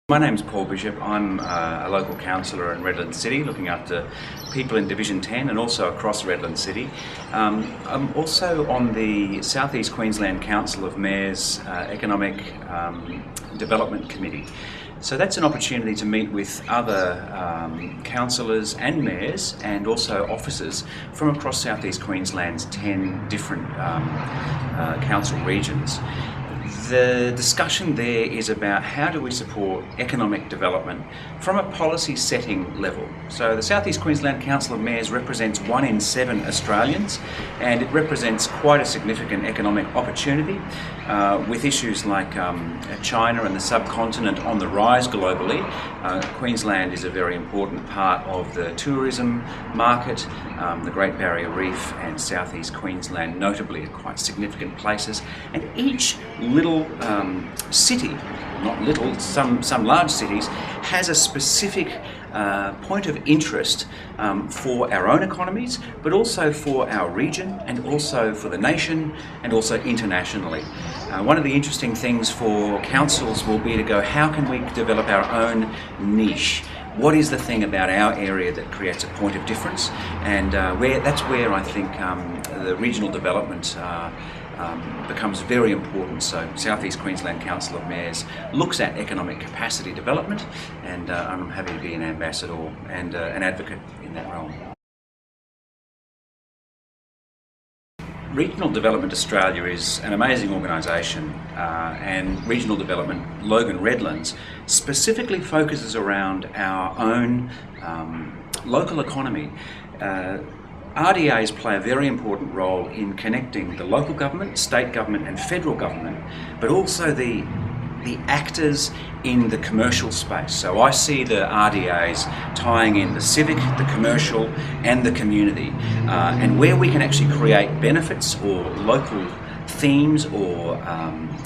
My name's Paul Bishop. I'm a local councillor in Redland City, looking after people in Division 10 and also across Redland City. I'm also on the South East Queensland Council of Mayors Economic Development Committee. So that's an opportunity to meet with other councillors and mayors and also officers from across South East Queensland's 10 different council regions. The discussion there is about how do we support economic development from a policy setting level. So the South East Queensland Council of Mayors represents 1 in 7 Australians, and it represents quite a significant economic opportunity with issues like China and the subcontinent on the rise globally. Queensland is a very important part of the tourism market. The Great Barrier Reef and South East Queensland notably are quite significant places, and each little city, not little, some large cities, has a specific point of interest for our own economies, but also for our region and also for the nation and also internationally. One of the interesting things for councils will be to go, how can we develop our own niche? What is the thing about our area that creates a point of difference? And that's where I think the regional development becomes very important. So South East Queensland Council of Mayors looks at economic capacity development, and I'm happy to be an ambassador and an advocate in that realm. Regional Development Australia is an amazing organisation, and Regional Development Logan Redlands specifically focuses around our own local economy. RDAs play a very important role in connecting the local government, state government and federal government, but also the actors in the commercial space. So I see the RDAs tying in the civic, the commercial and the community, and where we can actually create benefits or local themes or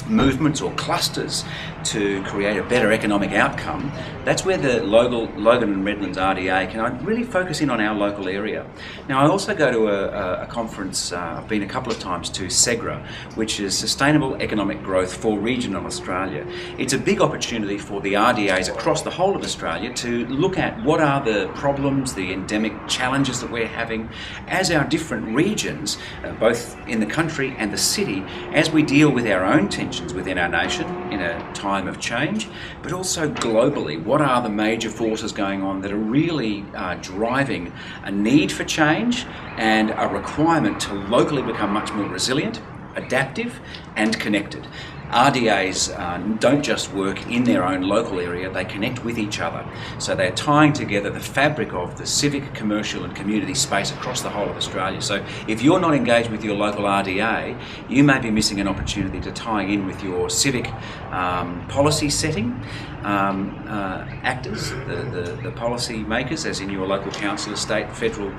movements or clusters to create a better economic outcome. That's where the Logan and Redlands RDA can really focus in on our local area. Now I also go to a conference, I've been a couple of times to SEGRA, which is Sustainable Economic Growth for Regional Australia. It's a big opportunity for the RDAs across the whole of Australia to look at what are the problems, the endemic challenges that we're having as our different regions, both in the country and the city, as we deal with our own tensions within our nation in a time of change, but also globally. What are the major forces going on that are really driving a need for change and a requirement to locally become much more resilient, adaptive and connected? RDAs don't just work in their own local area, they connect with each other. So they're tying together the fabric of the civic, commercial and community space across the whole of Australia. So if you're not engaged with your local RDA, you may be missing an opportunity to tie in with your civic policy setting actors, the policy makers, as in your local council, state, federal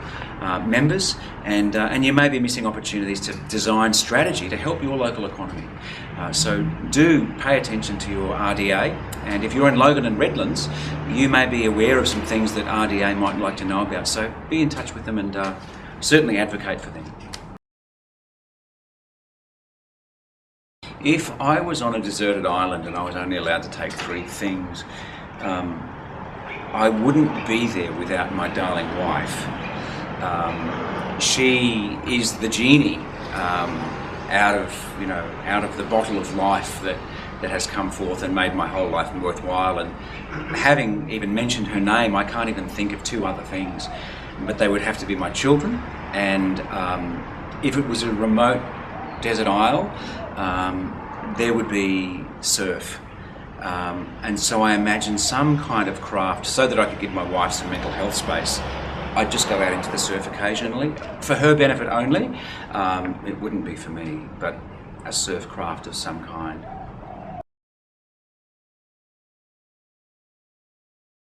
members, and you may be missing opportunities to design strategy to help your local economy. So do pay attention to your RDA, and if you're in Logan and Redlands, you may be aware of some things that RDA might like to know about, so be in touch with them and certainly advocate for them. If I was on a deserted island and I was only allowed to take 3 things, I wouldn't be there without my darling wife. She is the genie out of the bottle of life that has come forth and made my whole life worthwhile. And having even mentioned her name, I can't even think of 2 other things, but they would have to be my children, and if it was a remote desert isle, there would be surf. And so I imagine some kind of craft so that I could give my wife some mental health space. I'd just go out into the surf occasionally, for her benefit only. It wouldn't be for me, but a surf craft of some kind.